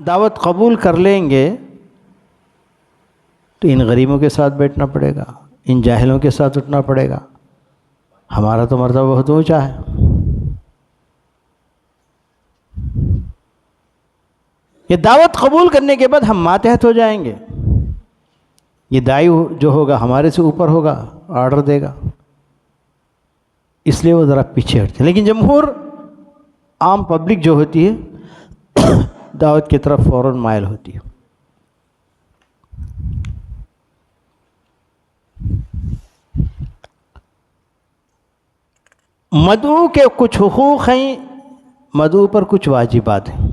دعوت قبول کر لیں گے تو ان غریبوں کے ساتھ بیٹھنا پڑے گا، ان جاہلوں کے ساتھ اٹھنا پڑے گا. ہمارا تو مرتبہ بہت اونچا ہے. یہ دعوت قبول کرنے کے بعد ہم ماتحت ہو جائیں گے. یہ داعی جو ہوگا ہمارے سے اوپر ہوگا، آرڈر دے گا، اس لیے وہ ذرا پیچھے ہٹتے ہیں. لیکن جمہور عام پبلک جو ہوتی ہے دعوت کی طرف فوراً مائل ہوتی ہے. مدعو کے کچھ حقوق ہیں، مدعو پر کچھ واجبات ہیں.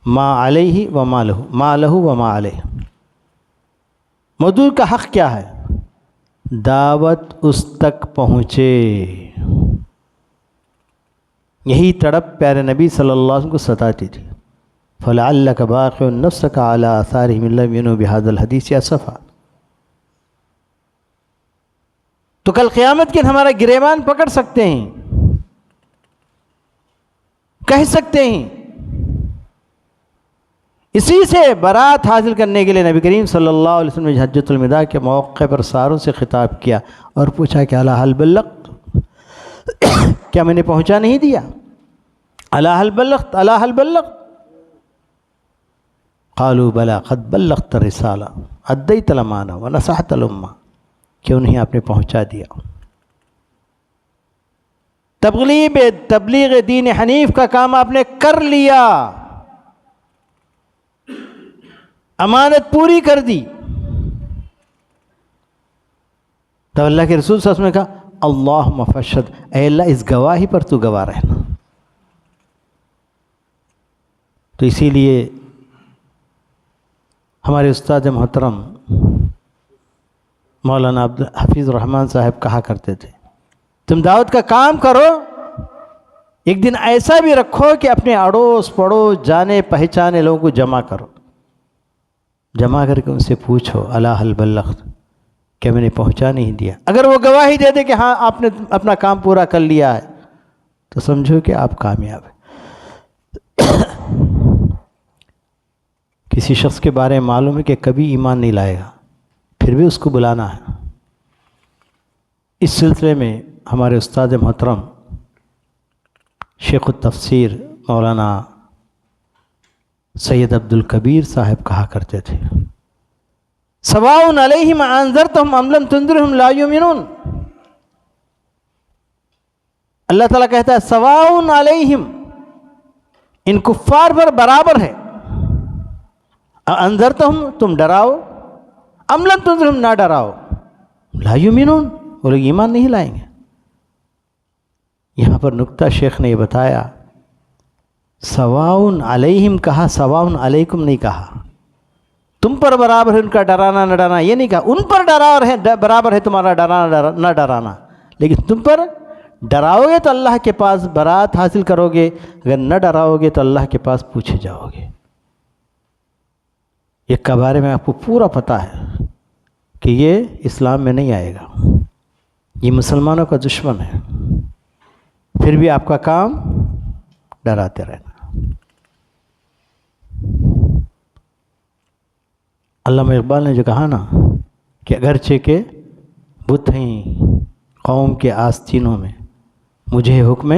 ما علیہ و ما لہو، ما لہو و ما علیہ. مدعو کا حق کیا ہے؟ دعوت اس تک پہنچے. یہی تڑپ پیارے نبی صلی اللہ علیہ وسلم کو ستاتی تھی. فَلَعَلَّكَ بَاخِعٌ نَفْسَكَ عَلَىٰ آثَارِهِمْ إِن لَّمْ يُؤْمِنُوا بِهَٰذَا الْحَدِيثِ أَسَفًا. تو کل قیامت کے ہمارا گریبان پکڑ سکتے ہیں، کہہ سکتے ہیں. اسی سے برات حاصل کرنے کے لیے نبی کریم صلی اللہ علیہ وسلم نے حجۃ الوداع کے موقع پر ساروں سے خطاب کیا اور پوچھا کہ الا هل بلغت، کیا میں نے پہنچا نہیں دیا؟ الا هل بلغت، الا هل بلغت. قالوا بلا قد بلغت الرسالہ ادیت الامانہ ونصحت الامہ. کیوں نہیں آپ نے پہنچا دیا؟ تبلیغ دین حنیف کا کام آپ نے کر لیا، امانت پوری کر دی. تو اللہ کے رسول صلی اللہ علیہ وسلم نے کہا اللہم فاشہد، اے اللہ اس گواہی پر تو گواہ رہنا. تو اسی لیے ہمارے استاد محترم مولانا عبد حفیظ الرحمن صاحب کہا کرتے تھے تم دعوت کا کام کرو، ایک دن ایسا بھی رکھو کہ اپنے اڑوس پڑوس جانے پہچانے لوگوں کو جمع کرو، جمع کر کے ان سے پوچھو الا هل بلغت، کہ میں نے پہنچا نہیں دیا. اگر وہ گواہی دے دے کہ ہاں آپ نے اپنا کام پورا کر لیا ہے تو سمجھو کہ آپ کامیاب ہیں. کسی شخص کے بارے میں معلوم ہے کہ کبھی ایمان نہیں لائے گا، پھر بھی اس کو بلانا ہے. اس سلسلے میں ہمارے استاد محترم شیخ التفسیر مولانا سید عبد الکبیر صاحب کہا کرتے تھے سواء علیہم انذرتہم ام لم تنذرہم لا یؤمنون. اللہ تعالیٰ کہتا ہے سواء علیہم، ان کفار پر برابر ہے. انذرتہم، تم ڈراؤ، ام لم تنذرہم، نہ ڈراؤ، لا یؤمنون، وہ لوگ ایمان نہیں لائیں گے. یہاں پر نکتہ شیخ نے یہ بتایا سواء علیہم کہا، سواء علیکم نہیں کہا. تم پر برابر ہے ان کا ڈرانا نہ ڈرانا، یہ نہیں کہا. ان پر برابر ہے تمہارا ڈرانا نہ ڈرانا، لیکن تم پر ڈراؤ گے تو اللہ کے پاس برات حاصل کرو گے، اگر نہ ڈراؤ گے تو اللہ کے پاس پوچھے جاؤ گے. ایک کے بارے میں آپ کو پورا پتہ ہے کہ یہ اسلام میں نہیں آئے گا، یہ مسلمانوں کا دشمن ہے، پھر بھی آپ کا کام ڈراتے رہنا. علامہ اقبال نے جو کہا نا کہ اگرچہ کہ بت ہیں قوم کے آستینوں میں، مجھے حکم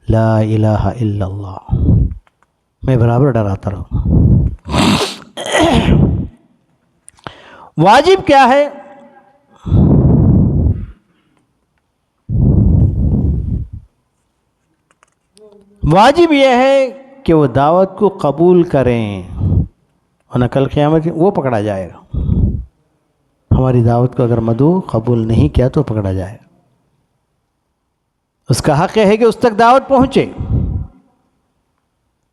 لا الہ الا اللہ، میں برابر ڈراتا رہوں گا. واجب کیا ہے؟ واجب یہ ہے کہ وہ دعوت کو قبول کریں، ورنہ کل قیامت وہ پکڑا جائے گا. ہماری دعوت کو اگر مدعو قبول نہیں کیا تو پکڑا جائے گا. اس کا حق ہے کہ اس تک دعوت پہنچے،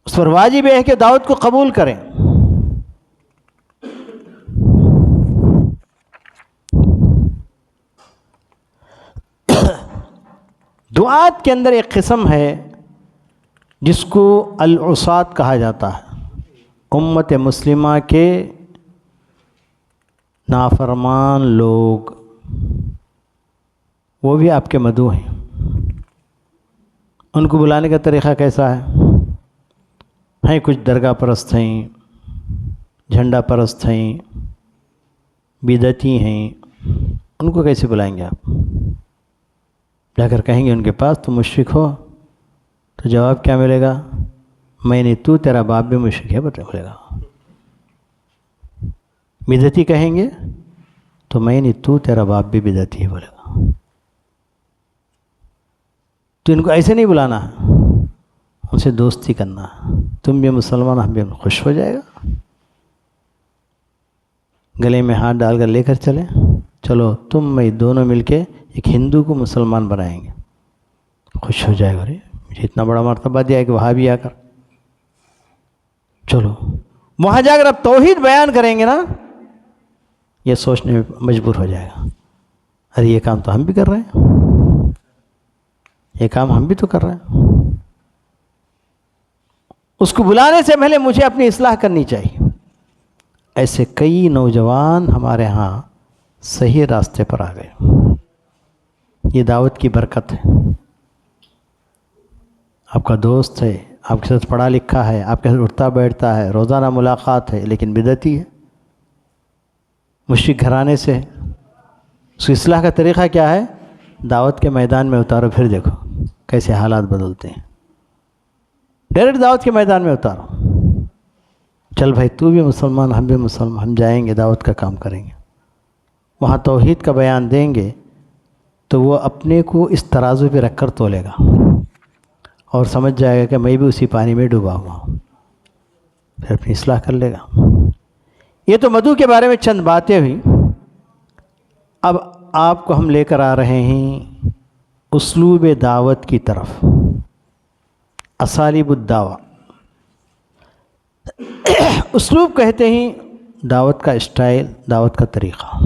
اس پر واجب ہے کہ دعوت کو قبول کریں. دعات کے اندر ایک قسم ہے جس کو العصات کہا جاتا ہے. امت مسلمہ کے نافرمان لوگ، وہ بھی آپ کے مدعو ہیں. ان کو بلانے کا طریقہ کیسا ہے؟ ہیں کچھ درگاہ پرست ہیں، جھنڈا پرست ہیں، بدعتی ہیں، ان کو کیسے بلائیں گے آپ؟ جا کر کہیں گے ان کے پاس تم مشرک ہو تو جواب کیا ملے گا؟ میں نے تو تیرا باپ بھی مشرک ہے بولے گا۔ بدعتی کہیں گے تو میں نے تو تیرا باپ بھی بدعتی ہے بولے گا۔ تو ان کو ایسے نہیں بلانا ہے، ان سے دوستی کرنا ہے، تم بھی مسلمان ہم بھی خوش ہو جائے گا، گلے میں ہاتھ ڈال کر لے کر چلیں، چلو تم میں دونوں مل کے ایک ہندو کو مسلمان بنائیں گے، خوش ہو جائے گا، ارے مجھے اتنا بڑا مرتبہ دیا ہے کہ وہاں بھی آ کر، چلو وہاں جا کر اب توحید بیان کریں گے نا، یہ سوچنے میں مجبور ہو جائے گا، ارے یہ کام تو ہم بھی کر رہے ہیں، یہ کام ہم بھی تو کر رہے ہیں، اس کو بلانے سے پہلے مجھے اپنی اصلاح کرنی چاہیے۔ ایسے کئی نوجوان ہمارے ہاں صحیح راستے پر آ گئے، یہ دعوت کی برکت ہے۔ آپ کا دوست ہے، آپ کے ساتھ پڑھا لکھا ہے، آپ کے ساتھ اٹھتا بیٹھتا ہے، روزانہ ملاقات ہے، لیکن بدعتی ہے، مشرک گھرانے سے ہے، اس کی اصلاح کا طریقہ کیا ہے؟ دعوت کے میدان میں اتارو، پھر دیکھو کیسے حالات بدلتے ہیں۔ ڈائریکٹ دعوت کے میدان میں اتارو، چل بھائی تو بھی مسلمان ہم بھی مسلمان، ہم جائیں گے دعوت کا کام کریں گے، وہاں توحید کا بیان دیں گے تو وہ اپنے کو اس ترازو پہ رکھ کر تولے گا اور سمجھ جائے گا کہ میں بھی اسی پانی میں ڈوبا ہوا ہوں، پھر اپنی اصلاح کر لے گا۔ یہ تو مدعو کے بارے میں چند باتیں ہوئیں، اب آپ کو ہم لے کر آ رہے ہیں اسلوب دعوت کی طرف، اسالیب الدعوہ۔ اسلوب کہتے ہیں دعوت کا اسٹائل، دعوت کا طریقہ۔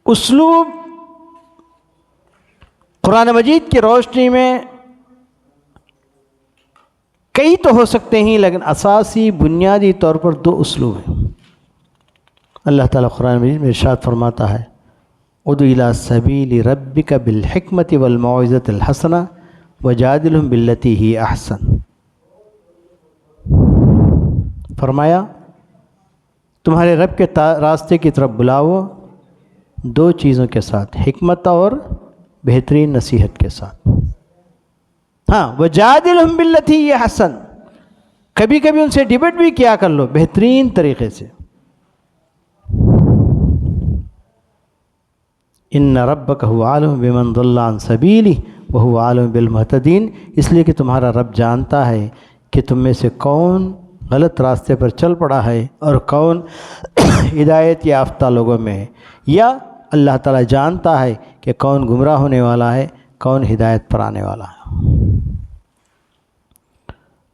اسلوب قرآن مجید کی روشنی میں کئی تو ہو سکتے ہیں، لیکن اساسی بنیادی طور پر دو اسلوب ہیں۔ اللہ تعالیٰ قرآن مجید میں ارشاد فرماتا ہے ادع الی سبیل ربک بالحکمت والموعظۃ الحسنہ وجادلہم باللتی ہی احسن۔ فرمایا تمہارے رب کے راستے کی طرف بلاؤ دو چیزوں کے ساتھ، حکمت اور بہترین نصیحت کے ساتھ۔ ہاں وجادلہم باللتی ہی احسن، کبھی کبھی ان سے ڈیبیٹ بھی کیا کر لو بہترین طریقے سے۔ ان ربک هو عالم بمن ضل عن سبیلہ وهو عالم بالمہتدین، اس لیے کہ تمہارا رب جانتا ہے کہ تم میں سے کون غلط راستے پر چل پڑا ہے اور کون ہدایت یافتہ لوگوں میں ہے، یا اللہ تعالیٰ جانتا ہے کہ کون گمراہ ہونے والا ہے، کون ہدایت پر آنے والا ہے۔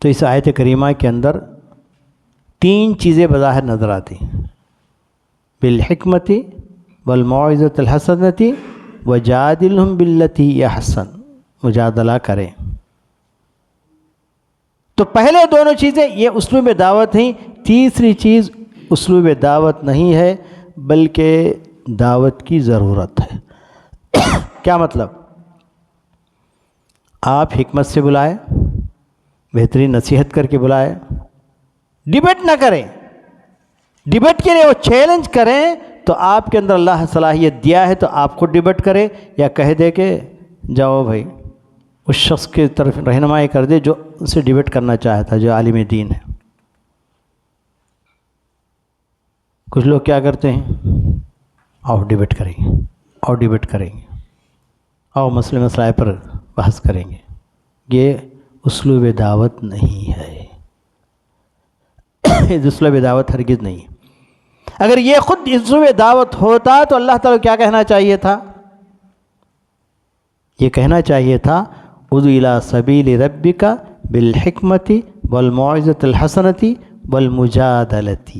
تو اس آیت کریمہ کے اندر تین چیزیں بظاہر نظر آتی ہیں، بالحکمت والموعظۃ الحسنۃ وجادلہم باللتی ہی احسن، مجادلہ کریں۔ تو پہلے دونوں چیزیں یہ اسلوب دعوت ہیں، تیسری چیز اسلوب دعوت نہیں ہے بلکہ دعوت کی ضرورت ہے۔ کیا مطلب؟ آپ حکمت سے بلائیں، بہترین نصیحت کر کے بلائیں، ڈیبیٹ نہ کریں، ڈیبیٹ کے لیے وہ چیلنج کریں تو آپ کے اندر اللہ صلاحیت دیا ہے تو آپ خود ڈیبیٹ کریں، یا کہہ دے کہ جاؤ بھائی اس شخص کی طرف رہنمائی کر دے جو ان سے ڈیبیٹ کرنا چاہتا جو عالم دین ہے۔ کچھ لوگ کیا کرتے ہیں، آؤ ڈیبیٹ کریں گے، آؤ ڈیبیٹ کریں گے، آؤ مسئلے پر بحث کریں گے۔ یہ اسلوب دعوت نہیں ہے، اسلوب دعوت ہرگز نہیں ہے۔ اگر یہ خود اسلوب دعوت ہوتا تو اللہ تعالیٰ کیا کہنا چاہیے تھا؟ یہ کہنا چاہیے تھا ادع الی سبیل ربک بالحکمت والموعظۃ الحسنۃ والمجادلۃ،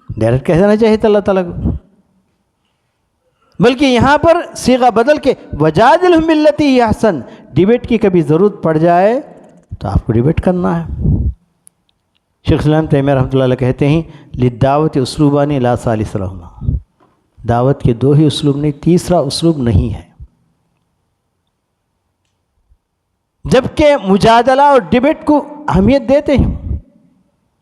ڈائریکٹ کہہ دینا چاہیے تھا اللہ تعالیٰ کو، بلکہ یہاں پر صیغہ بدل کے وجادلہم باللتی ہی احسن، ڈیبیٹ کی کبھی ضرورت پڑ جائے تو آپ کو ڈیبیٹ کرنا ہے۔ شیخ الاسلام تیمیہ رحمۃ اللہ علیہ کہتے ہیں للدعوت اسلوبان لا ثالث لہما، دعوت کے دو ہی اسلوب نہیں، تیسرا اسلوب نہیں ہے۔ جبکہ مجادلہ اور ڈبیٹ کو اہمیت دیتے ہیں.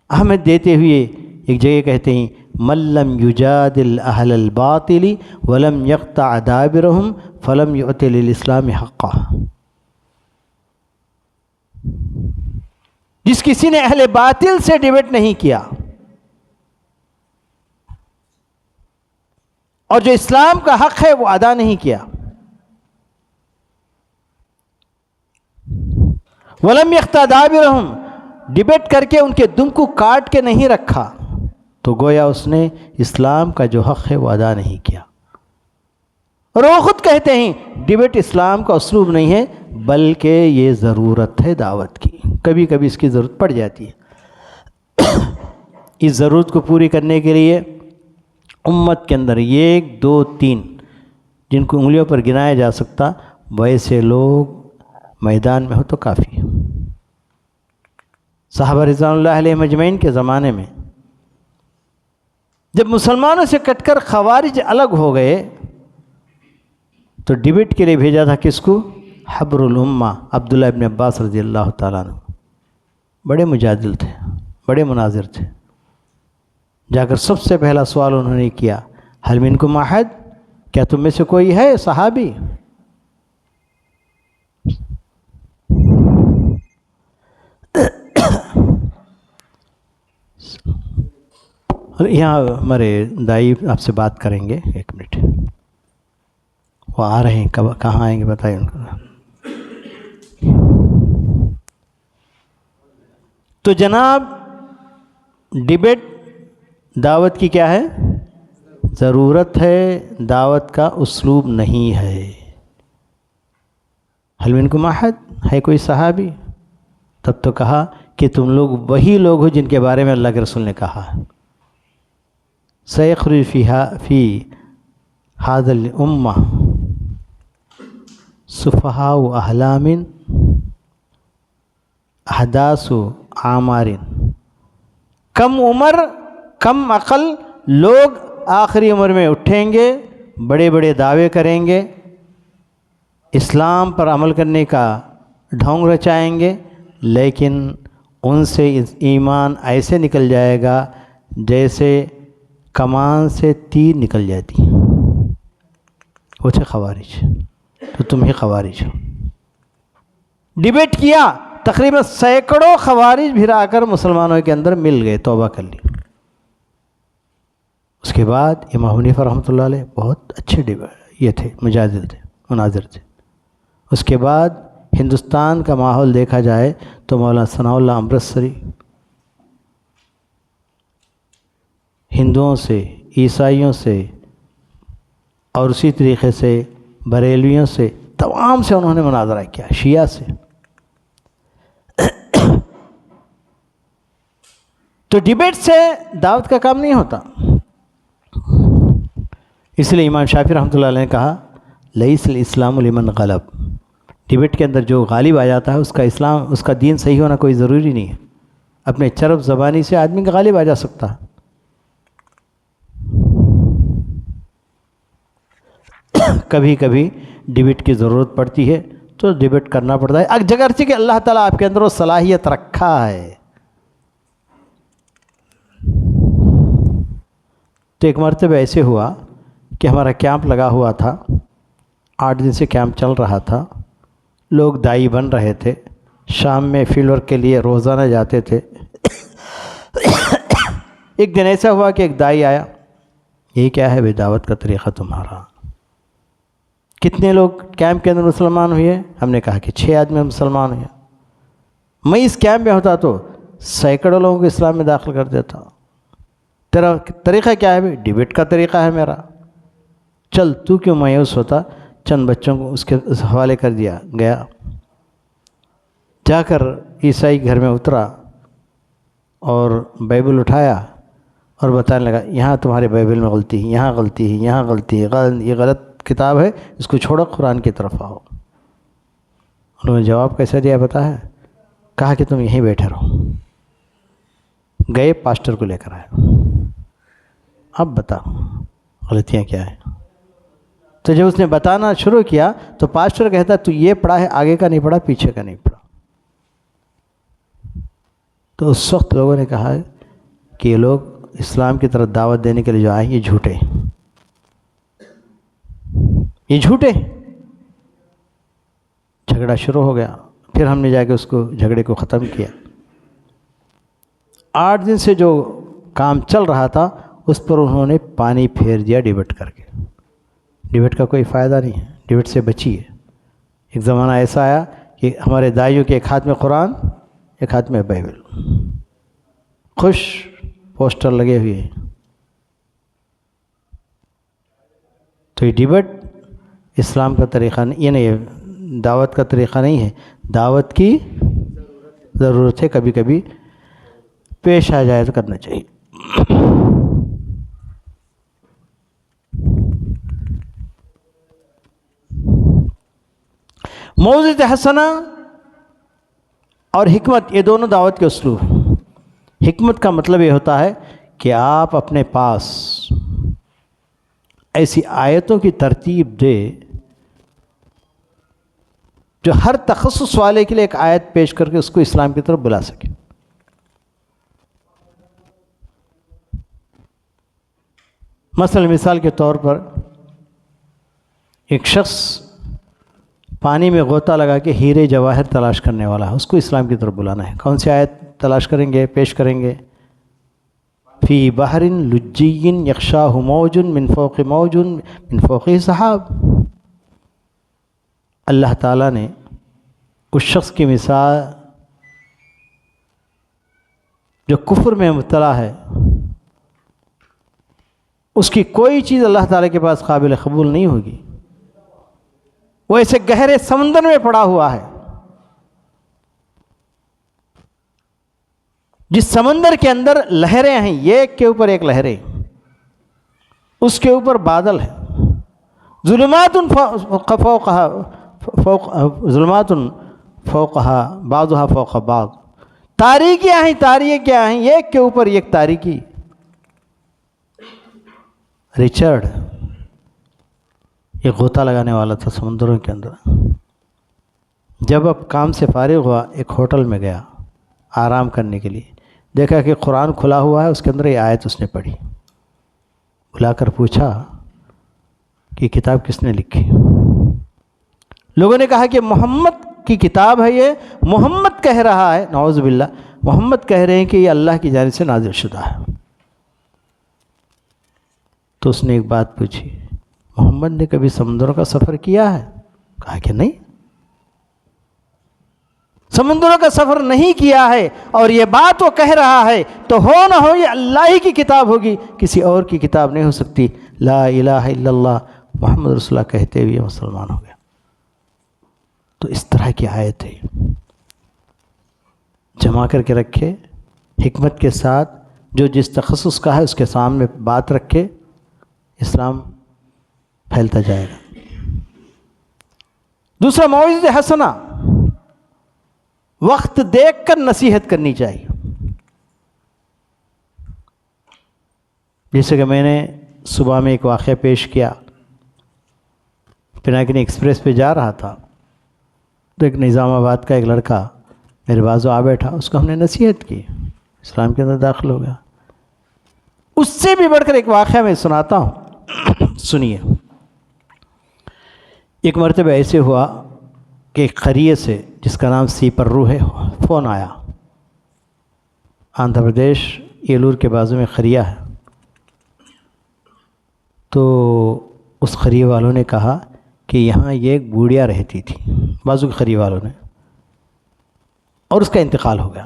اہمیت دیتے ہوئے ایک جگہ کہتے ہیں من لم یجادل اہل الباطل ولم یقطع دابرہم فلم یؤت للاسلام حقا. جس کسی نے اہل باطل سے ڈبیٹ نہیں کیا اور جو اسلام کا حق ہے وہ ادا نہیں کیا، وَلَمْ يَقْطَعْ دَابِرَهُمْ، ڈبیٹ کر کے ان کے دم کو کاٹ کے نہیں رکھا، تو گویا اس نے اسلام کا جو حق ہے وہ ادا نہیں کیا. اور وہ خود کہتے ہیں ڈبیٹ اسلام کا اسلوب نہیں ہے بلکہ یہ ضرورت ہے دعوت کی، کبھی کبھی اس کی ضرورت پڑ جاتی ہے. اس ضرورت کو پوری کرنے کے لیے امت کے اندر 1 2 3 جن کو انگلیوں پر گنایا جا سکتا ویسے لوگ میدان میں ہو تو کافی. صحابہ رضوان اللہ علیہ مجمعین کے زمانے میں جب مسلمانوں سے کٹ کر خوارج الگ ہو گئے تو ڈبیٹ کے لیے بھیجا تھا کس کو؟ حبر الامہ عبداللہ ابن عباس رضی اللہ تعالیٰ عنہ. بڑے مجادل تھے، بڑے مناظر تھے. جا کر سب سے پہلا سوال انہوں نے کیا حل منکم احد، کیا تم میں سے کوئی ہے صحابی؟ یہاں ہمارے دائی آپ سے بات کریں گے، 1 منٹ. وہ آ رہے ہیں، کہاں آئیں گے بتائیں ان کو. تو جناب ڈبیٹ دعوت کی کیا ہے؟ ضرورت ہے، دعوت کا اسلوب نہیں ہے. حل منکم احد، ہے کوئی صحابی؟ تب تو کہا کہ تم لوگ وہی لوگ ہو جن کے بارے میں اللہ کے رسول نے کہا سیخرج فی ھذا الامہ سفہاء احلام احداث اعمار. کم عمر کم عقل لوگ آخری عمر میں اٹھیں گے، بڑے بڑے دعوے کریں گے، اسلام پر عمل کرنے کا ڈھونگ رچائیں گے، لیکن ان سے ایمان ایسے نکل جائے گا جیسے کمان سے تیر نکل جاتی. وہ تھے خوارج. تو تم ہی خوارج ہو. ڈبیٹ کیا، تقریباً سینکڑوں خوارج پھر آ کر مسلمانوں کے اندر مل گئے، توبہ کر لی. اس کے بعد امام حنیفہ رحمۃ اللہ علیہ بہت اچھے یہ تھے، مجادل تھے، مناظر تھے. اس کے بعد ہندوستان کا ماحول دیکھا جائے تو مولانا ثناء اللہ امرتسری ہندوؤں سے، عیسائیوں سے اور اسی طریقے سے بریلویوں سے، تمام سے انہوں نے مناظرہ کیا، شیعہ سے. تو ڈبیٹ سے دعوت کا کام نہیں ہوتا. اس لیے امام شافعی رحمۃ اللہ علیہ نے کہا لیس الاسلام لمن غلب. ڈبیٹ کے اندر جو غالب آ جاتا ہے اس کا دین صحیح ہونا کوئی ضروری نہیں ہے. اپنے چرب زبانی سے آدمی کا غالب آ جا سکتا ہے. کبھی کبھی ڈبیٹ کی ضرورت پڑتی ہے تو ڈبیٹ کرنا پڑتا ہے، اگرچہ کہ اللہ تعالیٰ آپ کے اندر وہ صلاحیت رکھا ہے. تو ایک مرتبہ ایسے ہوا کہ ہمارا کیمپ لگا ہوا تھا، 8 دن سے کیمپ چل رہا تھا، لوگ دائی بن رہے تھے، شام میں فیلڈ ورک کے لیے روزانہ جاتے تھے. ایک دن ایسا ہوا کہ ایک دائی آیا، یہ کیا ہے بے دعوت کا طریقہ تمہارا؟ کتنے لوگ کیمپ کے اندر مسلمان ہوئے؟ ہم نے کہا کہ 6 آدمی مسلمان ہوئے. میں اس کیمپ میں ہوتا تو سینکڑوں لوگوں کو اسلام میں داخل کر دیتا. تیرا طریقہ کیا ہے؟ ڈبیٹ کا طریقہ ہے میرا. چل تو کیوں مایوس ہوتا؟ چند بچوں کو اس کے حوالے کر دیا گیا. جا کر عیسائی گھر میں اترا اور بائبل اٹھایا اور بتانے لگا یہاں تمہارے بائبل میں غلطی ہے، یہاں غلطی ہے، یہاں غلطی ہے، یہ غلط کتاب ہے، اس کو چھوڑو، قرآن کی طرف آؤ. انہوں نے جواب کیسے دیا پتہ ہے؟ کہا کہ تم یہیں بیٹھے رہو. گئے پاسٹر کو لے کر آئے، اب بتاؤ غلطیاں کیا ہیں؟ تو جب اس نے بتانا شروع کیا تو پاسٹر کہتا تو یہ پڑھا ہے، آگے کا نہیں پڑھا، پیچھے کا نہیں پڑھا۔ تو اس وقت لوگوں نے کہا کہ یہ لوگ اسلام کی طرف دعوت دینے کے لیے جو آئے یہ جھوٹے، یہ جھوٹے۔ جھگڑا شروع ہو گیا، پھر ہم نے جا کے اس کو جھگڑے کو ختم کیا۔ 8 دن سے جو کام چل رہا تھا اس پر انہوں نے پانی پھیر دیا ڈیبیٹ کر کے۔ ڈیبیٹ کا کوئی فائدہ نہیں ہے، ڈیبیٹ سے بچیے۔ ایک زمانہ ایسا آیا کہ ہمارے دائیوں کے ایک ہاتھ میں قرآن، ایک ہاتھ میں بائبل، خوش پوسٹر لگے ہوئے ہیں۔ تو یہ ڈیبیٹ اسلام کا طریقہ نہیں، یہ نہیں، دعوت کا طریقہ نہیں ہے۔ دعوت کی ضرورت ہے، کبھی کبھی پیش آ جائے تو کرنا چاہیے۔ موعظۃ حسنہ اور حکمت، یہ دونوں دعوت کے اسلوب ہیں۔ حکمت کا مطلب یہ ہوتا ہے کہ آپ اپنے پاس ایسی آیتوں کی ترتیب دے جو ہر تخصص والے کے لیے ایک آیت پیش کر کے اس کو اسلام کی طرف بلا سکے۔ مثال کے طور پر ایک شخص پانی میں غوطہ لگا کے ہیرے جواہر تلاش کرنے والا ہے، اس کو اسلام کی طرف بلانا ہے۔ کون سی آیت تلاش کریں گے، پیش کریں گے؟ فی بحر لجی یغشاہ موج من فوق موج من فوقہ سحاب۔ اللہ تعالیٰ نے اس شخص کی مثال جو کفر میں مبتلا ہے، اس کی کوئی چیز اللہ تعالیٰ کے پاس قابل قبول نہیں ہوگی۔ وہ ایسے گہرے سمندر میں پڑا ہوا ہے، جس سمندر کے اندر لہریں ہیں، ایک کے اوپر ایک لہریں، اس کے اوپر بادل ہے، ظلمات فوقہا بعضھا فوق بعض، تاریکیاں ہیں، تاریکیاں ہیں، ایک کے اوپر ایک تاریکی۔ رچرڈ یہ غوطہ لگانے والا تھا سمندروں کے اندر۔ جب اب کام سے فارغ ہوا، ایک ہوٹل میں گیا آرام کرنے کے لیے، دیکھا کہ قرآن کھلا ہوا ہے، اس کے اندر یہ آیت اس نے پڑھی۔ بلا کر پوچھا کہ کتاب کس نے لکھی؟ لوگوں نے کہا کہ محمد کی کتاب ہے، یہ محمد کہہ رہا ہے۔ نعوذ باللہ، محمد کہہ رہے ہیں کہ یہ اللہ کی جانب سے نازل شدہ ہے۔ تو اس نے ایک بات پوچھی، محمد نے کبھی سمندروں کا سفر کیا ہے؟ کہا کہ نہیں، سمندروں کا سفر نہیں کیا ہے، اور یہ بات وہ کہہ رہا ہے تو ہو نہ ہو یہ اللہ ہی کی کتاب ہوگی، کسی اور کی کتاب نہیں ہو سکتی۔ لا الہ الا اللہ محمد رسول اللہ کہتے ہوئے مسلمان ہو گیا۔ تو اس طرح کی آیت ہے، جمع کر کے رکھے حکمت کے ساتھ، جو جس تخصص کا ہے اس کے سامنے بات رکھے، اسلام پھیلتا جائے گا۔ دوسرا، موعظۃ حسنہ، وقت دیکھ کر نصیحت کرنی چاہیے۔ جیسے کہ میں نے صبح میں ایک واقعہ پیش کیا، پناکنی ایکسپریس پہ جا رہا تھا تو ایک نظام آباد کا ایک لڑکا میرے بازو آ بیٹھا، اس کو ہم نے نصیحت کی، اسلام کے اندر داخل ہو گیا۔ اس سے بھی بڑھ کر ایک واقعہ میں سناتا ہوں، سنیے۔ ایک مرتبہ ایسے ہوا کہ ایک قریے سے جس کا نام سیپرو ہے، فون آیا۔ آندھرا پردیش ایلور کے بازو میں قریہ ہے۔ تو اس قریے والوں نے کہا کہ یہاں یہ ایک بوڑھیا رہتی تھی، بازو کے قریے والوں نے، اور اس کا انتقال ہو گیا،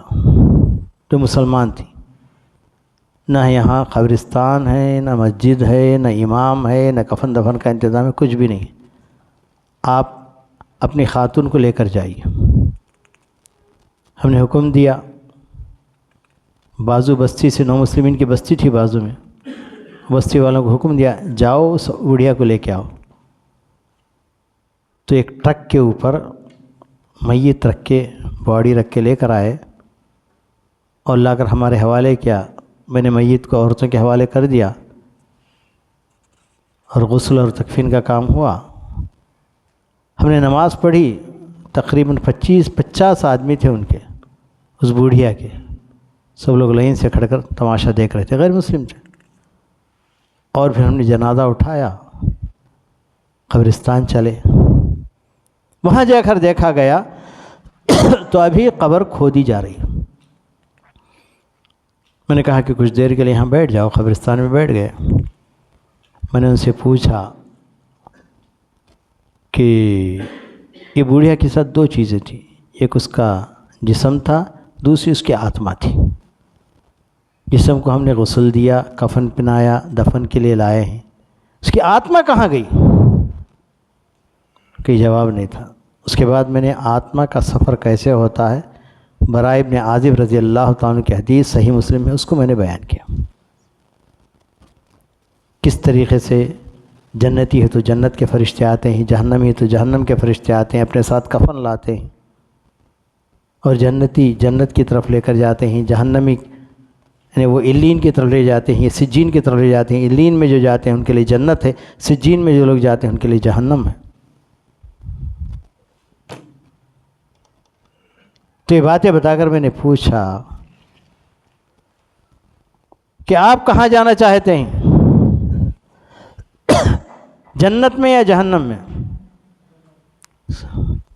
جو مسلمان تھی۔ نہ یہاں قبرستان ہے، نہ مسجد ہے، نہ امام ہے، نہ کفن دفن کا انتظام ہے، کچھ بھی نہیں۔ آپ اپنی خاتون کو لے کر جائیے۔ ہم نے حکم دیا، بازو بستی سے، نو مسلمین کی بستی تھی بازو میں، بستی والوں کو حکم دیا جاؤ اس بوڑھیا کو لے کے آؤ۔ تو ایک ٹرک کے اوپر میت رکھ کے، باڈی رکھ کے لے کر آئے اور لا کر ہمارے حوالے کیا۔ میں نے میت کو عورتوں کے حوالے کر دیا اور غسل اور تکفین کا کام ہوا. ہم نے نماز پڑھی. تقریباً 50 آدمی تھے ان کے، اس بوڑھیا کے. سب لوگ لائن سے کھڑ کر تماشا دیکھ رہے تھے، غیر مسلم تھے. اور پھر ہم نے جنازہ اٹھایا، قبرستان چلے. وہاں جا کر دیکھا گیا تو ابھی قبر کھودی جا رہی. میں نے کہا کہ کچھ دیر کے لیے یہاں بیٹھ جاؤ. قبرستان میں بیٹھ گئے. میں نے ان سے پوچھا کہ یہ بوڑھیا کے ساتھ 2 چیزیں تھیں، ایک اس کا جسم تھا، دوسری اس کی آتما تھی. جسم کو ہم نے غسل دیا، کفن پہنایا، دفن کے لیے لائے ہیں. اس کی آتما کہاں گئی؟ کوئی جواب نہیں تھا. اس کے بعد میں نے آتما کا سفر کیسے ہوتا ہے، براء ابن عازب رضی اللہ تعالیٰ عنہ کی حدیث صحیح مسلم ہے، اس کو میں نے بیان کیا. کس طریقے سے جنتی ہے تو جنت کے فرشتے آتے ہیں، جہنمی ہے تو جہنم کے فرشتے آتے ہیں، اپنے ساتھ کفن لاتے ہیں، اور جنتی جنت کی طرف لے کر جاتے ہیں، جہنمی یعنی وہ علین کی طرف لے جاتے ہیں، سجین کی طرف لے جاتے ہیں. علین میں جو جاتے ہیں ان کے لیے جنت ہے، سجین میں جو لوگ جاتے ہیں ان کے لیے جہنم ہے. تو یہ باتیں بتا کر میں نے پوچھا کہ آپ کہاں جانا چاہتے ہیں، جنت میں یا جہنم میں؟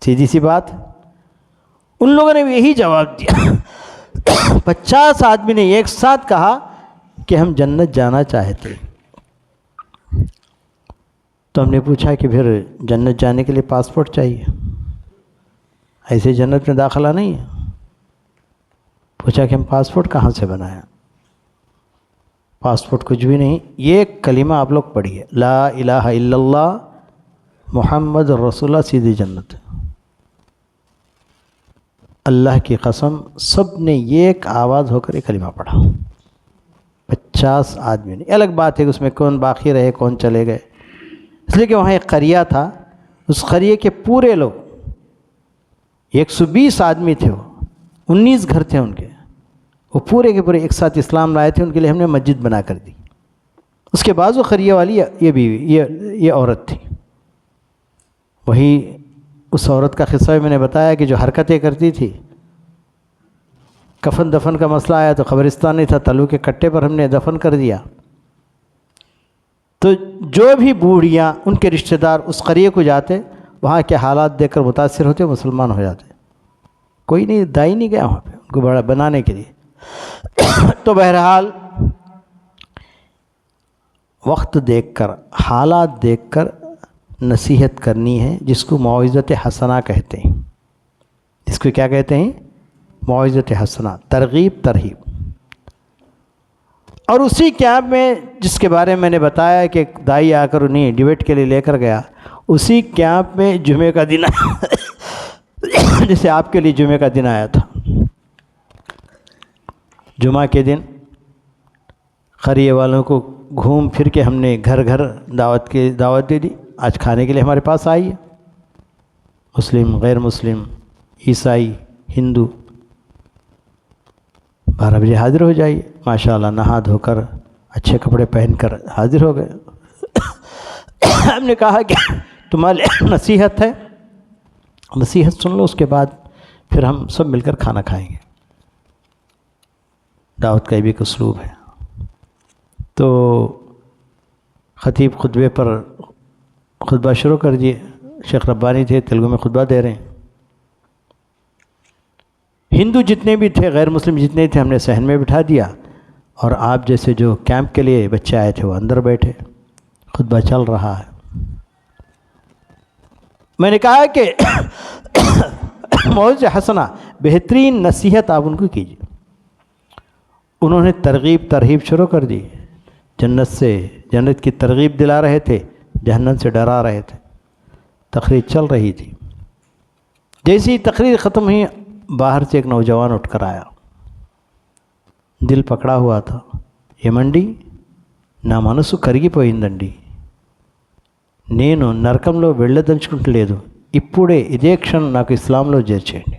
سیدھی سی بات. ان لوگوں نے یہی جواب دیا. 50 آدمی نے ایک ساتھ کہا کہ ہم جنت جانا چاہتے. تو ہم نے پوچھا کہ پھر جنت جانے کے لیے پاسپورٹ چاہیے، ایسے جنت میں داخلہ نہیں ہے. پوچھا کہ ہم پاسپورٹ کہاں سے بنائیں؟ پاسپورٹ کچھ بھی نہیں. یہ کلمہ آپ لوگ پڑھیے، لا الہ الا اللہ محمد رسول اللہ، سیدھی جنت. اللہ کی قسم سب نے ایک آواز ہو کر یہ کلمہ پڑھا. 50 آدمی نے. الگ بات ہے کہ اس میں کون باقی رہے، کون چلے گئے، اس لیے کہ وہاں ایک قریہ تھا. اس قریے کے پورے لوگ 120 آدمی تھے، وہ 19 گھر تھے ان کے، وہ پورے کے پورے ایک ساتھ اسلام لائے تھے. ان کے لیے ہم نے مسجد بنا کر دی. اس کے بعد وہ قریہ والی یہ بیوی یہ عورت تھی. وہی اس عورت کا قصہ میں نے بتایا کہ جو حرکتیں کرتی تھی. کفن دفن کا مسئلہ آیا تو قبرستان نہیں تھا، تلو کے کٹے پر ہم نے دفن کر دیا. تو جو بھی بوڑھیاں ان کے رشتہ دار اس قریے کو جاتے، وہاں کے حالات دیکھ کر متاثر ہوتے، مسلمان ہو جاتے. کوئی نہیں، دائی نہیں گیا وہاں پہ ان کو بڑا بنانے کے لیے. تو بہرحال وقت دیکھ کر، حالات دیکھ کر نصیحت کرنی ہے، جس کو موعظت حسنہ کہتے ہیں. اس کو کیا کہتے ہیں؟ موعظت حسنہ، ترغیب ترہیب. اور اسی کیمپ میں جس کے بارے میں نے بتایا کہ ایک دائی آ کر انہیں ڈیبیٹ کے لیے لے کر گیا، اسی کیمپ میں جمعے کا دن جیسے آپ کے لیے جمعے کا دن آیا تھا. جمعہ کے دن قریے والوں کو گھوم پھر کے ہم نے گھر گھر دعوت دے دی. آج کھانے کے لیے ہمارے پاس آئیے، مسلم، غیر مسلم، عیسائی، ہندو، 12 بجے حاضر ہو جائیے. ماشاءاللہ نہا دھو کر اچھے کپڑے پہن کر حاضر ہو گئے. ہم نے کہا کہ تمہارے نصیحت ہے، نصیحت سن لو، اس کے بعد پھر ہم سب مل کر کھانا کھائیں گے. دعوت کا بھی ایک اسلوب ہے. تو خطیب خطبے پر خطبہ شروع کر دیے. شیخ ربانی تھے، تیلگو میں خطبہ دے رہے ہیں. ہندو جتنے بھی تھے، غیر مسلم جتنے تھے، ہم نے صحن میں بٹھا دیا. اور آپ جیسے جو کیمپ کے لیے بچے آئے تھے وہ اندر بیٹھے. خطبہ چل رہا ہے. میں نے کہا کہ موعظہ حسنہ، بہترین نصیحت آپ ان کو کیجیے. انہوں نے ترغیب ترہیب شروع کر دی. جنت کی ترغیب دلا رہے تھے، جہنم سے ڈرا رہے تھے. تقریر چل رہی تھی. جیسی ہی تقریر ختم ہوئی، باہر سے ایک نوجوان اٹھ کر آیا. دل پکڑا ہوا تھا. ఏమండి నా మనసు కరిగిపోయిందండి, నేను నరకంలో వెళ్ళదలుచుకుంటలేదు, ఇప్పుడే ఇదే క్షణం నాకు ఇస్లాంలో చేర్చేయండి.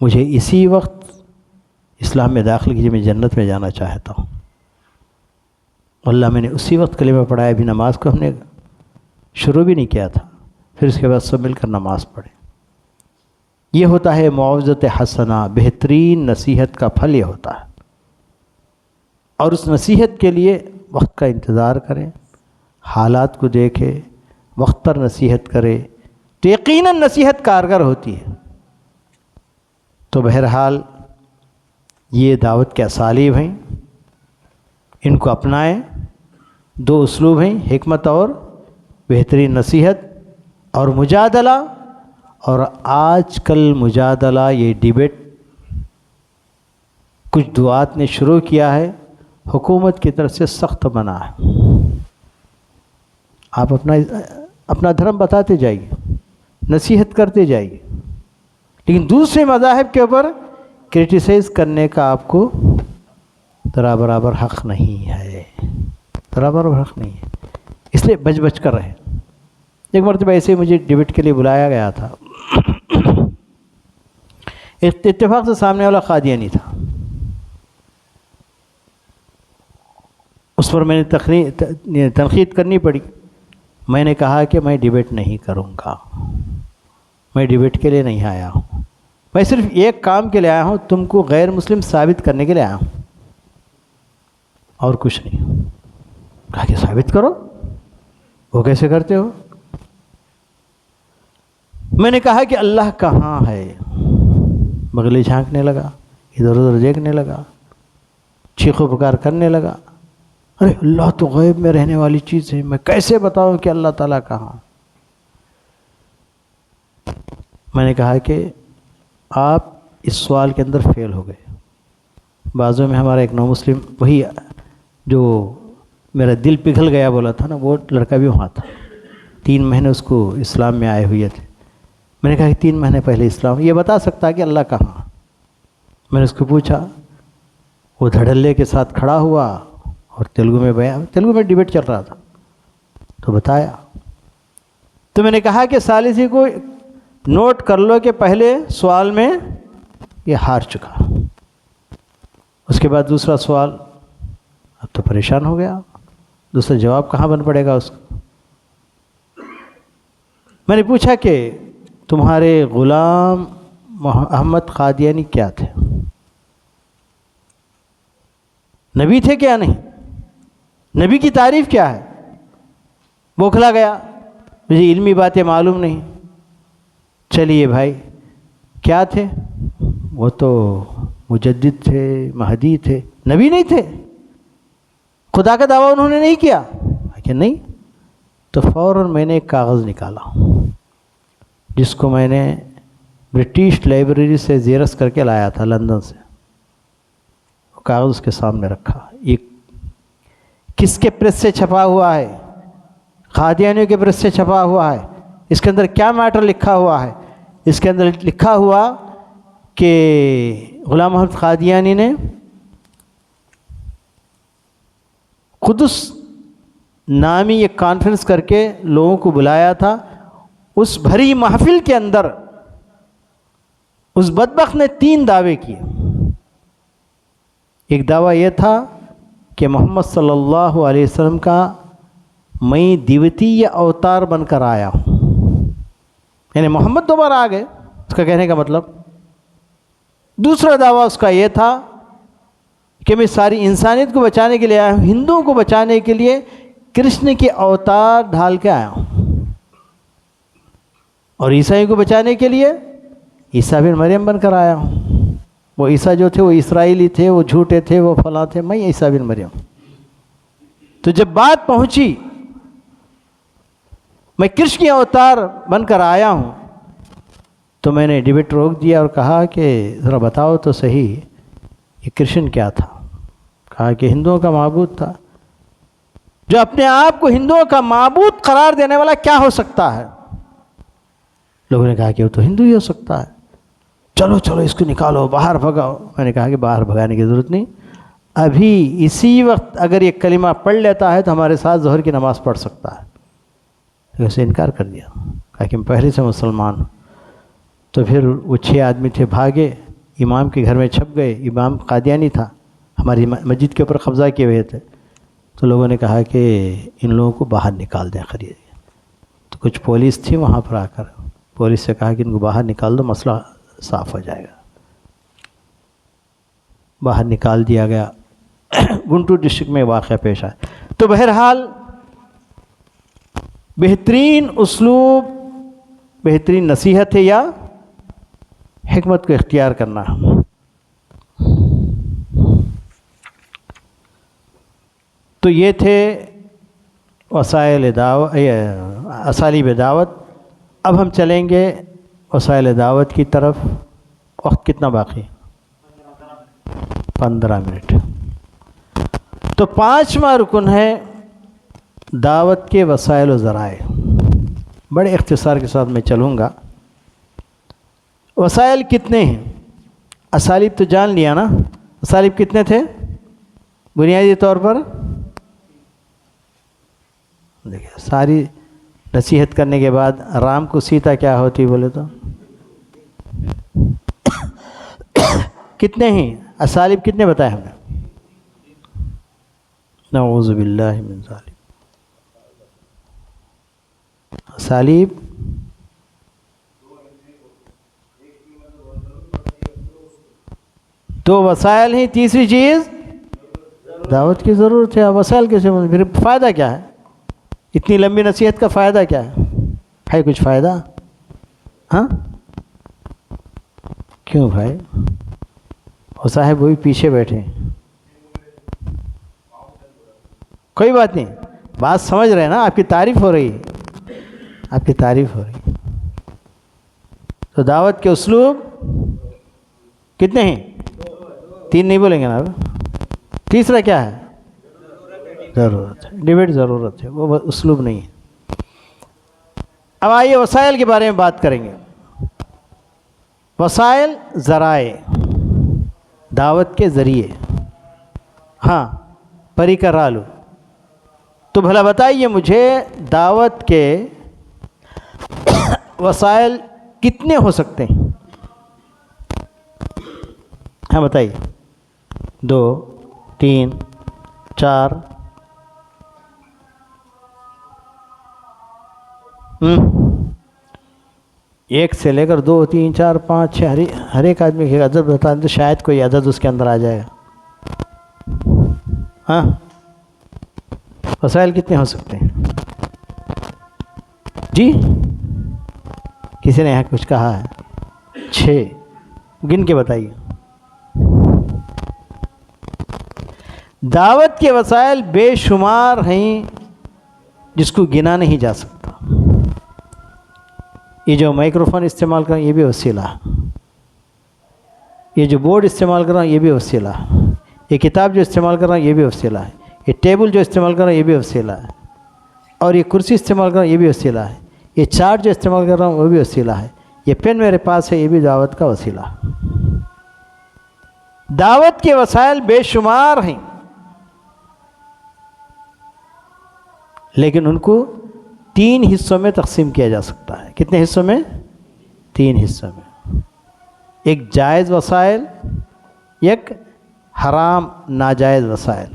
مجھے اسی وقت اسلام میں داخل کیجیے، میں جنت میں جانا چاہتا ہوں۔ اللہ میں نے اسی وقت کلمہ پڑھایا، ابھی نماز کو ہم نے شروع بھی نہیں کیا تھا، پھر اس کے بعد سب مل کر نماز پڑھے۔ یہ ہوتا ہے معوذۃ حسنہ، بہترین نصیحت کا پھل یہ ہوتا ہے۔ اور اس نصیحت کے لیے وقت کا انتظار کریں، حالات کو دیکھیں، وقت پر نصیحت کرے تو یقیناً نصیحت کارگر ہوتی ہے۔ تو بہرحال یہ دعوت کے اسالیب ہیں، ان کو اپنائیں۔ دو اسلوب ہیں، حکمت اور بہترین نصیحت اور مجادلہ۔ اور آج کل مجادلہ، یہ ڈیبیٹ کچھ دعات نے شروع کیا ہے، حکومت کی طرف سے سخت منع ہے۔ آپ اپنا دھرم بتاتے جائیے، نصیحت کرتے جائیے، لیکن دوسرے مذاہب کے اوپر کرٹیسائز کرنے کا آپ کو ذرا برابر حق نہیں ہے، ذرا برابر حق نہیں ہے۔ اس لیے بچ بچ کر رہے۔ ایک مرتبہ ایسے مجھے ڈیبیٹ کے لیے بلایا گیا تھا، اتفاق سے سامنے والا قادیانی تھا، اس پر میں نے تنقید کرنی پڑی۔ میں نے کہا کہ میں ڈیبیٹ نہیں کروں گا، میں ڈیبیٹ کے لیے نہیں آیا ہوں، میں صرف ایک کام کے لیے آیا ہوں، تم کو غیر مسلم ثابت کرنے کے لیے آیا ہوں، اور کچھ نہیں۔ کہا کہ ثابت کرو۔ وہ کیسے کرتے ہو؟ میں نے کہا کہ اللہ کہاں ہے؟ بغلی جھانکنے لگا، ادھر ادھر دیکھنے لگا، چیخو پکار کرنے لگا، ارے اللہ تو غیب میں رہنے والی چیز ہے، میں کیسے بتاؤں کہ اللہ تعالیٰ کہاں؟ میں نے کہا کہ آپ اس سوال کے اندر فیل ہو گئے۔ بعضوں میں ہمارا ایک نو مسلم، وہی جو میرا دل پگھل گیا بولا تھا نا، وہ لڑکا بھی وہاں تھا، 3 مہینے اس کو اسلام میں آئے ہوئے تھے۔ میں نے کہا کہ 3 مہینے پہلے اسلام، یہ بتا سکتا ہے کہ اللہ کہاں؟ میں نے اس کو پوچھا، وہ دھڑلے کے ساتھ کھڑا ہوا اور تیلگو میں ڈیبیٹ چل رہا تھا، تو بتایا۔ تو میں نے کہا کہ ثالثی کو نوٹ کر لو کہ پہلے سوال میں یہ ہار چکا، اس کے بعد دوسرا سوال، اب تو پریشان ہو گیا، دوسرا جواب کہاں بن پڑے گا اس کو؟ میں نے پوچھا کہ تمہارے غلام احمد قادیانی کیا تھے؟ نبی تھے کیا نہیں؟ نبی کی تعریف کیا ہے؟ بوکھلا گیا، مجھے علمی باتیں معلوم نہیں۔ چلیے بھائی، کیا تھے؟ وہ تو مجدد تھے، مہدی تھے، نبی نہیں تھے؟ خدا کا دعویٰ انہوں نے نہیں کیا کہ نہیں؟ تو فوراً میں نے ایک کاغذ نکالا جس کو میں نے برٹش لائبریری سے زیرس کر کے لایا تھا لندن سے، وہ کاغذ اس کے سامنے رکھا۔ یہ کس کے پریس سے چھپا ہوا ہے؟ قادیانیوں کے پریس سے چھپا ہوا ہے۔ اس کے اندر کیا میٹر لکھا ہوا ہے؟ اس کے اندر لکھا ہوا کہ غلام محمد قادیانی نے قدس نامی ایک کانفرنس کر کے لوگوں کو بلایا تھا، اس بھری محفل کے اندر اس بدبخت نے 3 دعوے کیے۔ ایک دعویٰ یہ تھا کہ محمد صلی اللہ علیہ وسلم کا میں دیوتی اوتار بن کر آیا ہوں، یعنی محمد دوبارہ آ گئے، اس کا کہنے کا مطلب۔ دوسرا دعویٰ اس کا یہ تھا کہ میں ساری انسانیت کو بچانے کے لیے آیا ہوں، ہندوؤں کو بچانے کے لیے کرشن کے اوتار ڈھال کے آیا ہوں، اور عیسائیوں کو بچانے کے لیے عیسیٰ بن مریم بن کر آیا ہوں۔ وہ عیسیٰ جو تھے وہ اسرائیلی تھے، وہ جھوٹے تھے، وہ فلاں تھے، میں عیسیٰ بن مریم۔ تو جب بات پہنچی میں کرشن کے اوتار بن کر آیا ہوں، تو میں نے ڈیبیٹ روک دیا اور کہا کہ ذرا بتاؤ تو صحیح یہ کرشن کیا تھا؟ کہا کہ ہندوؤں کا معبود تھا۔ جو اپنے آپ کو ہندوؤں کا معبود قرار دینے والا کیا ہو سکتا ہے؟ لوگوں نے کہا کہ وہ تو ہندو ہی ہو سکتا ہے، چلو چلو اس کو نکالو، باہر بھگاؤ۔ میں نے کہا کہ باہر بھگانے کی ضرورت نہیں، ابھی اسی وقت اگر یہ کلمہ پڑھ لیتا ہے تو ہمارے ساتھ ظہر کی نماز پڑھ سکتا ہے۔ اسے انکار کر دیا، کہا کہ میں پہلے سے مسلمان ہوں۔ تو پھر وہ 6 آدمی تھے، بھاگے، امام کے گھر میں چھپ گئے. امام قادیانی تھا, ہماری مسجد کے اوپر قبضہ کیے ہوئے تھے. تو لوگوں نے کہا کہ ان لوگوں کو باہر نکال دیں خرید. تو کچھ پولیس تھی وہاں پر, آ کر پولیس سے کہا کہ ان کو باہر نکال دو, مسئلہ صاف ہو جائے گا. باہر نکال دیا گیا. گنٹور ڈسٹرکٹ میں واقعہ پیش آیا. تو بہرحال بہترین اسلوب, بہترین نصیحت ہے یا حکمت کو اختیار کرنا. تو یہ تھے وسائل دعوت, اسالیب دعوت. اب ہم چلیں گے وسائل دعوت کی طرف. وقت کتنا باقی؟ 15 منٹ. تو 5واں رکن ہے دعوت کے وسائل و ذرائع. بڑے اختصار کے ساتھ میں چلوں گا. وسائل کتنے ہیں؟ اسالیب تو جان لیا نا. اسالیب کتنے تھے بنیادی طور پر؟ دیکھیں, ساری نصیحت کرنے کے بعد رام کو سیتا کیا ہوتی بولے تو کتنے ہیں اسالیب؟ کتنے بتائے ہم نے؟ نعوذ باللہ من ذالک. اسالیب دو وسائل ہیں. تیسری چیز دعوت کی ضرورت ہے. وسائل کیسے؟ پھر فائدہ کیا ہے اتنی لمبی نصیحت کا؟ فائدہ کیا ہے کچھ فائدہ؟ ہاں کیوں بھائی؟ اور صاحب وہی پیچھے بیٹھے ہیں. کوئی بات نہیں, بات سمجھ رہے ہیں نا. آپ کی تعریف ہو رہی ہے, آپ کی تعریف ہو رہی ہے. تو دعوت کے اسلوب کتنے ہیں؟ 3 نہیں بولیں گے نا. تیسرا کیا ہے؟ ضرورت ہے. ڈیبیٹ ضرورت ہے, وہ اسلوب نہیں ہے. اب آئیے وسائل کے بارے میں بات کریں گے. وسائل, ذرائع, دعوت کے ذریعے. ہاں پری کا رالو. تو بھلا بتائیے مجھے دعوت کے وسائل کتنے ہو سکتے ہیں؟ ہاں بتائیے. 2, 3, 4. ایک سے لے کر 2, 3, 4, 5, 6. ہر ایک آدمی کے عدد بتا دیں تو شاید کوئی عدد اس کے اندر آ جائے گا. ہاں وسائل کتنے ہو سکتے ہیں جی؟ کسی نے یہاں کچھ کہا ہے؟ 6. گن کے بتائیے. دعوت کے وسائل بے شمار ہیں جس کو گنا نہیں جا سکتا. یہ جو مائکروفون استعمال کر رہا ہوں یہ بھی وسیلہ ہے. یہ جو بورڈ استعمال کر رہا ہوں یہ بھی وسیلہ ہے. یہ کتاب جو استعمال کر رہا ہوں یہ بھی وسیلہ ہے. یہ ٹیبل جو استعمال کر رہا ہوں یہ بھی وسیلہ ہے. اور یہ کرسی استعمال کر رہا ہوں یہ بھی وسیلہ ہے. یہ چارٹ جو استعمال کر رہا ہوں وہ بھی وسیلہ ہے. یہ پین میرے پاس ہے یہ بھی دعوت کا وسیلہ. دعوت کے وسائل بے شمار ہیں لیکن ان کو 3 حصوں میں تقسیم کیا جا سکتا ہے. کتنے حصوں میں؟ 3 حصوں میں. ایک جائز وسائل, ایک حرام ناجائز وسائل.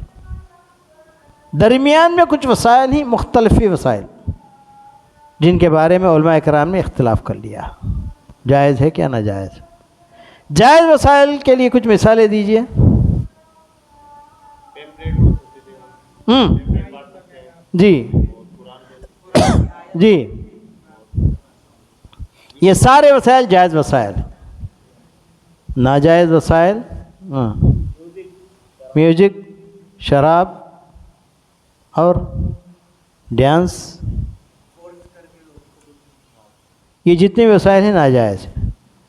درمیان میں کچھ وسائل ہیں مختلفی وسائل جن کے بارے میں علماء کرام نے اختلاف کر لیا جائز ہے کیا ناجائز. جائز وسائل کے لیے کچھ مثالیں دیجئے. جی جی یہ سارے وسائل جائز وسائل. ناجائز وسائل میوزک, شراب اور ڈانس, یہ جتنے بھی وسائل ہیں ناجائز.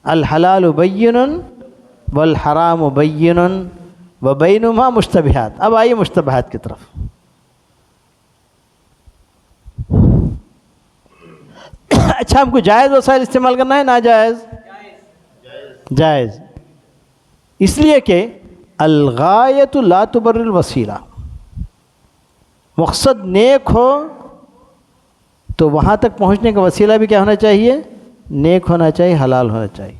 الحلال بین والحرام بین وبینہما مشتبہات. اب آئیے مشتبہات کی طرف. اچھا ہم کو جائز وسائل استعمال کرنا ہے ناجائز؟ جائز. اس لیے کہ الغایۃ لا تبرر الوسیلہ. مقصد نیک ہو تو وہاں تک پہنچنے کا وسیلہ بھی کیا ہونا چاہیے؟ نیک ہونا چاہیے, حلال ہونا چاہیے.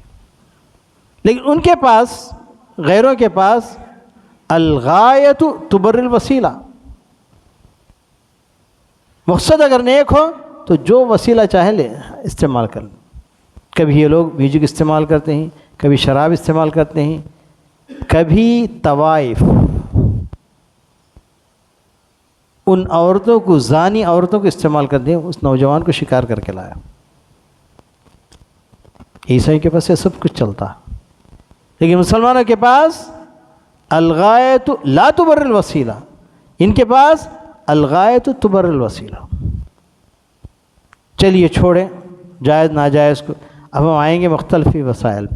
لیکن ان کے پاس، غیروں کے پاس، الغایۃ تبر الوسیلہ، مقصد اگر نیک ہو تو جو وسیلہ چاہے لے استعمال کر لیں۔ کبھی یہ لوگ میوزک استعمال کرتے ہیں، کبھی شراب استعمال کرتے ہیں، کبھی طوائف ان عورتوں کو، زانی عورتوں کو استعمال کرتے ہیں۔ اس نوجوان کو شکار کر کے لایا۔ عیسائی کے پاس یہ سب کچھ چلتا، لیکن مسلمانوں کے پاس الغایۃ لا تبر الوسیلہ، ان کے پاس الغایۃ تبر الوسیلہ۔ چلیے چھوڑیں جائز ناجائز کو، اب ہم آئیں گے مختلف وسائل۔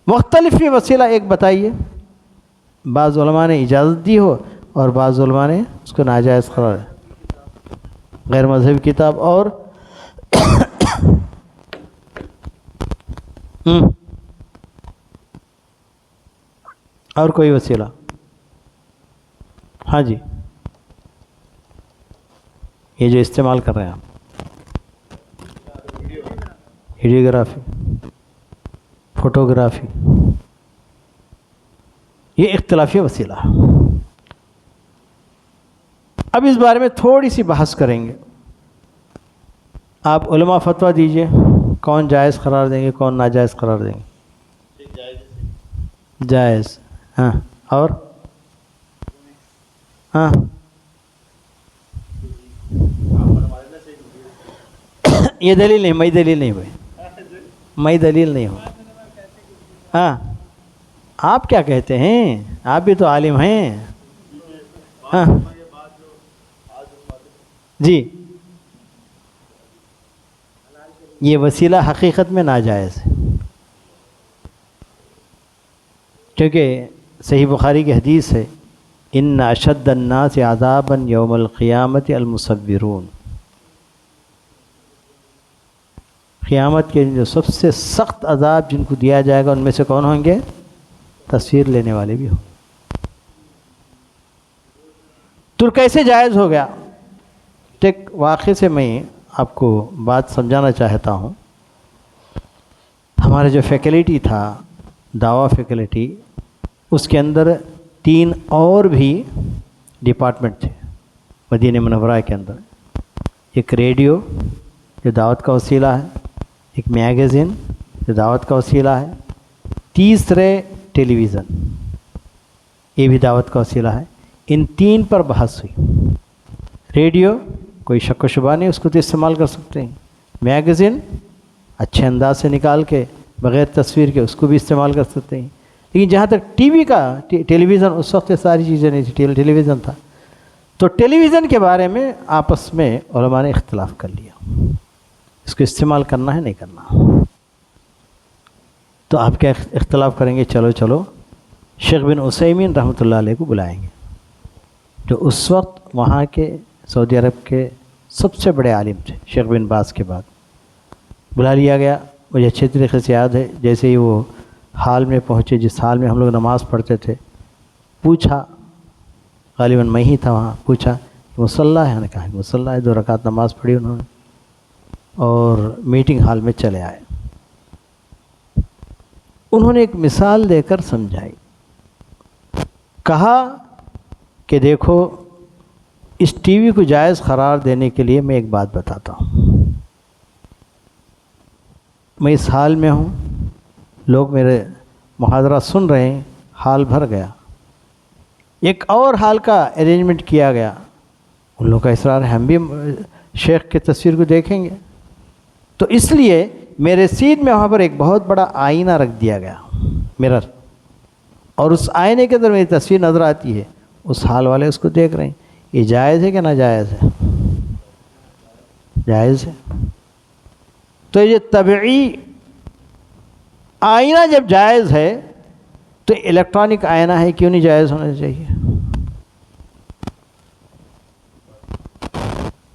مختلف وسیلہ ایک بتائیے، بعض علماء نے اجازت دی ہو اور بعض علماء نے اس کو ناجائز قرار ہے، غیر مذہبی کتاب اور اور کوئی وسیلہ؟ ہاں جی، یہ جو استعمال کر رہے ہیں آپ، ویڈیوگرافی، فوٹوگرافی، یہ اختلافی وسیلہ۔ اب اس بارے میں تھوڑی سی بحث کریں گے۔ آپ علماء فتویٰ دیجئے، کون جائز قرار دیں گے، کون ناجائز قرار دیں گے؟ جائز، ہاں، اور ہاں یہ دلیل نہیں، میں دلیل نہیں ہوئی، میں دلیل نہیں ہوں۔ ہاں، آپ کیا کہتے ہیں؟ آپ بھی تو عالم ہیں۔ ہاں جی، یہ وسیلہ حقیقت میں ناجائز ہے، کیونکہ صحیح بخاری کی حدیث ہے، ان اشد الناس عذابا یوم القیامت المصورون، قیامت کے جو سب سے سخت عذاب جن کو دیا جائے گا ان میں سے کون ہوں گے؟ تصویر لینے والے بھی ہوں۔ تو کیسے جائز ہو گیا؟ ایک واقعے سے میں آپ کو بات سمجھانا چاہتا ہوں۔ ہمارا جو فیکلٹی تھا، دعویٰ فیکلٹی، اس کے اندر 3 اور بھی ڈپارٹمنٹ تھے مدینہ منورہ کے اندر۔ ایک ریڈیو جو دعوت کا وسیلہ ہے، ایک میگزین جو دعوت کا وسیلہ ہے، تیسرے ٹیلی ویژن، یہ بھی دعوت کا وسیلہ ہے۔ ان 3 پر بحث ہوئی۔ ریڈیو کوئی شک و شبہ نہیں، اس کو تو استعمال کر سکتے ہیں۔ میگزین اچھے انداز سے نکال کے بغیر تصویر کے اس کو بھی استعمال کر سکتے ہیں۔ لیکن جہاں تک ٹی وی کا، ٹیلی ویژن، اس وقت یہ ساری چیزیں نہیں تھی، ٹیلی ویژن تھا، تو ٹیلی ویژن کے بارے میں آپس میں علماء نے اختلاف کر لیا، اس کو استعمال کرنا ہے نہیں کرنا۔ تو آپ کیا اختلاف کریں گے؟ چلو شیخ بن عثیمین رحمۃ اللہ علیہ کو بلائیں گے، جو اس وقت وہاں کے سعودی عرب کے سب سے بڑے عالم تھے، شیخ بن باز کے بعد۔ بلا لیا گیا، مجھے اچھے طریقے سے یاد ہے، جیسے ہی وہ حال میں پہنچے جس حال میں ہم لوگ نماز پڑھتے تھے، پوچھا، غالباً میں ہی تھا وہاں، پوچھا مصلی ہے؟ نے کہا مصلی ہے۔ 2 رکعت نماز پڑھی انہوں نے اور میٹنگ ہال میں چلے آئے۔ انہوں نے ایک مثال دے کر سمجھائی، کہا کہ دیکھو، اس ٹی وی کو جائز قرار دینے کے لیے میں ایک بات بتاتا ہوں۔ میں اس حال میں ہوں، لوگ میرے محاضرہ سن رہے ہیں، حال بھر گیا۔ ایک اور حال کا ارینجمنٹ کیا گیا، ان لوگوں کا اصرار ہے ہم بھی شیخ کی تصویر کو دیکھیں گے، تو اس لیے میرے سیٹ میں وہاں پر ایک بہت بڑا آئینہ رکھ دیا گیا، مرر، اور اس آئینے کے اندر میری تصویر نظر آتی ہے۔ اس حال والے اس کو دیکھ رہے ہیں۔ یہ جائز ہے کہ ناجائز ہے؟ جائز ہے۔ تو یہ طبعی آئینہ جب جائز ہے تو الیکٹرانک آئینہ ہے کیوں نہیں جائز ہونا چاہیے؟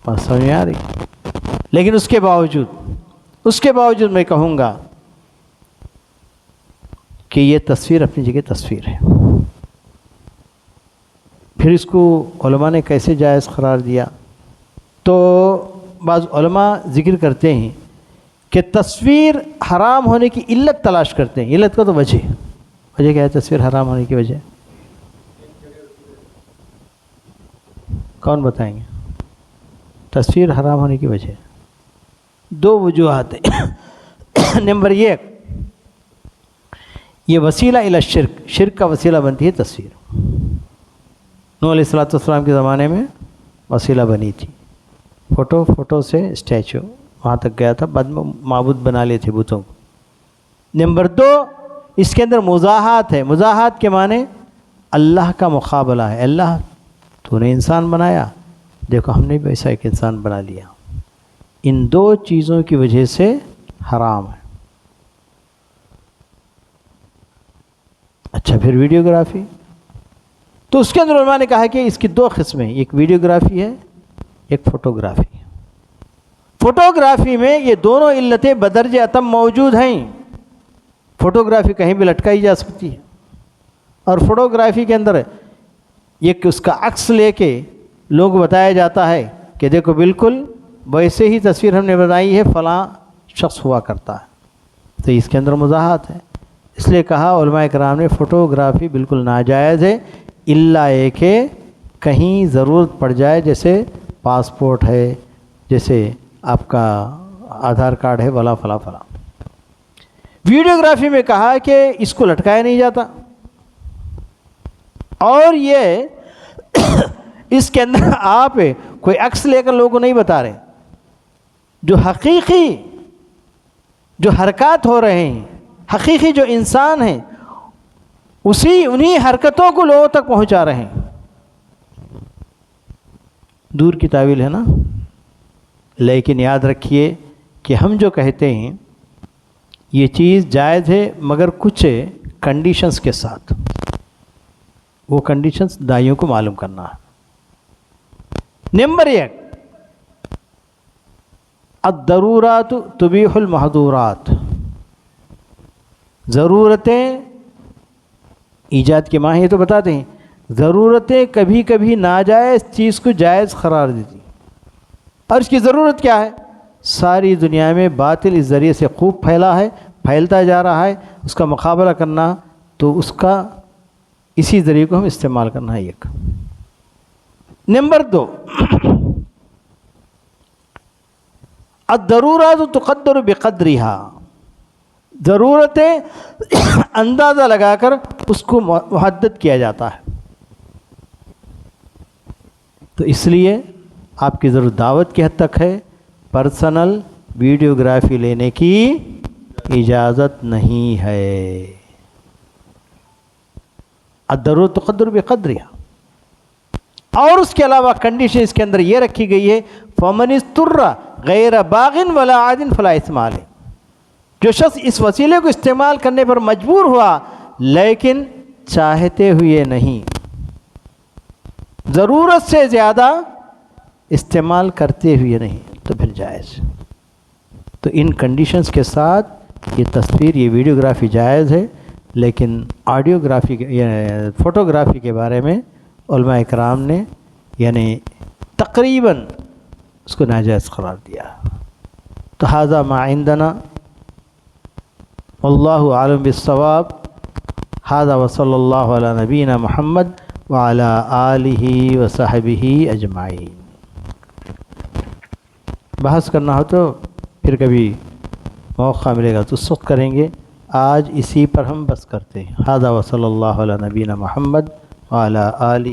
بات سمجھ میں آ رہی؟ لیکن اس کے باوجود میں کہوں گا کہ یہ تصویر اپنی جگہ تصویر ہے۔ پھر اس کو علماء نے کیسے جائز قرار دیا؟ تو بعض علماء ذکر کرتے ہیں کہ تصویر حرام ہونے کی علت تلاش کرتے ہیں. علت کا تو وجہ کیا ہے تصویر حرام ہونے کی وجہ؟ کون بتائیں گے؟ تصویر حرام ہونے کی وجہ 2 وجوہات ہیں. نمبر 1، یہ وسیلہ الی الشرک، شرک کا وسیلہ بنتی ہے تصویر. نوح علیہ السلام کے زمانے میں وسیلہ بنی تھی، فوٹو سے اسٹیچو وہاں تک گیا تھا، بعد میں معبود بنا لیے تھے بتوں کو. نمبر 2، اس کے اندر مزاحات ہے. مزاحات کے معنی اللہ کا مقابلہ ہے. اللہ تو نے انسان بنایا، دیکھو ہم نے بھی ایسا ایک انسان بنا لیا. ان 2 چیزوں کی وجہ سے حرام ہے. اچھا، پھر ویڈیوگرافی، تو اس کے اندر علماء نے کہا کہ اس کی 2 قسمیں، ایک ویڈیوگرافی ہے، ایک فوٹوگرافی. فوٹوگرافی میں یہ دونوں علتیں بدرجہ اتم موجود ہیں. فوٹوگرافی کہیں بھی لٹکائی جا سکتی ہے، اور فوٹوگرافی کے اندر ایک اس کا عکس لے کے لوگ بتایا جاتا ہے کہ دیکھو بالکل ویسے ہی تصویر ہم نے بنائی ہے، فلاں شخص ہوا کرتا ہے. تو اس کے اندر مزاحات ہے. اس لیے کہا علماء کرام نے فوٹوگرافی بالکل ناجائز ہے، الا یہ کہ کہیں ضرورت پڑ جائے، جیسے پاسپورٹ ہے، جیسے آپ کا آدھار کارڈ ہے، فلاں فلاں فلاں. ویڈیوگرافی میں کہا کہ اس کو لٹکایا نہیں جاتا، اور یہ اس کے اندر آپ کوئی عکس لے کر لوگوں کو نہیں بتا رہے. جو حقیقی جو حرکات ہو رہے ہیں، حقیقی جو انسان ہیں، انہی حرکتوں کو لوگوں تک پہنچا رہے ہیں. دور کی تعویل ہے نا. لیکن یاد رکھیے کہ ہم جو کہتے ہیں یہ چیز جائز ہے، مگر کچھ کنڈیشنز کے ساتھ. وہ کنڈیشنز دائیوں کو معلوم کرنا ہے. نمبر 1، الضرورات تبیح المحظورات. ضرورتیں ایجاد کے ماہی تو بتاتے ہیں، ضرورتیں کبھی کبھی ناجائز چیز کو جائز قرار دیتی. اور اس کی ضرورت کیا ہے؟ ساری دنیا میں باطل اس ذریعے سے خوب پھیلتا جا رہا ہے، اس کا مقابلہ کرنا، تو اس کا اسی ذریعے کو ہم استعمال کرنا ہے. ایک. نمبر 2، الضرورات تقدر بقدرها. ضرورتیں اندازہ لگا کر اس کو محدد کیا جاتا ہے. تو اس لیے آپ کی ضرورت دعوت کی حد تک ہے، پرسنل ویڈیوگرافی لینے کی اجازت نہیں ہے. الضرورت تقدر بقدرها. اور اس کے علاوہ کنڈیشن اس کے اندر یہ رکھی گئی ہے، فَمَنِ اسْتُرَّ غَيْرَ بَاغٍ وَلَا عَادٍ فَلَا إِثْمَ عَلَيْهِ. جو شخص اس وسیلے کو استعمال کرنے پر مجبور ہوا لیکن چاہتے ہوئے نہیں، ضرورت سے زیادہ استعمال کرتے ہوئے نہیں، تو پھر جائز. تو ان کنڈیشنز کے ساتھ یہ تصویر، یہ ویڈیوگرافی جائز ہے. لیکن آڈیوگرافی فوٹوگرافی کے بارے میں علماء اکرام نے یعنی تقریباً اس کو ناجائز قرار دیا. تو ھذا ما عندنا واللہ عالم بالصواب. ھذا وصلی اللہ علی نبینا محمد وعلی آلہ وصحبہ اجمعین. بحث کرنا ہو تو پھر کبھی موقع ملے گا تو اس وقت کریں گے. آج اسی پر ہم بس کرتے ہیں. ھذا وصلی اللہ علی نبینا محمد وعلی آلہ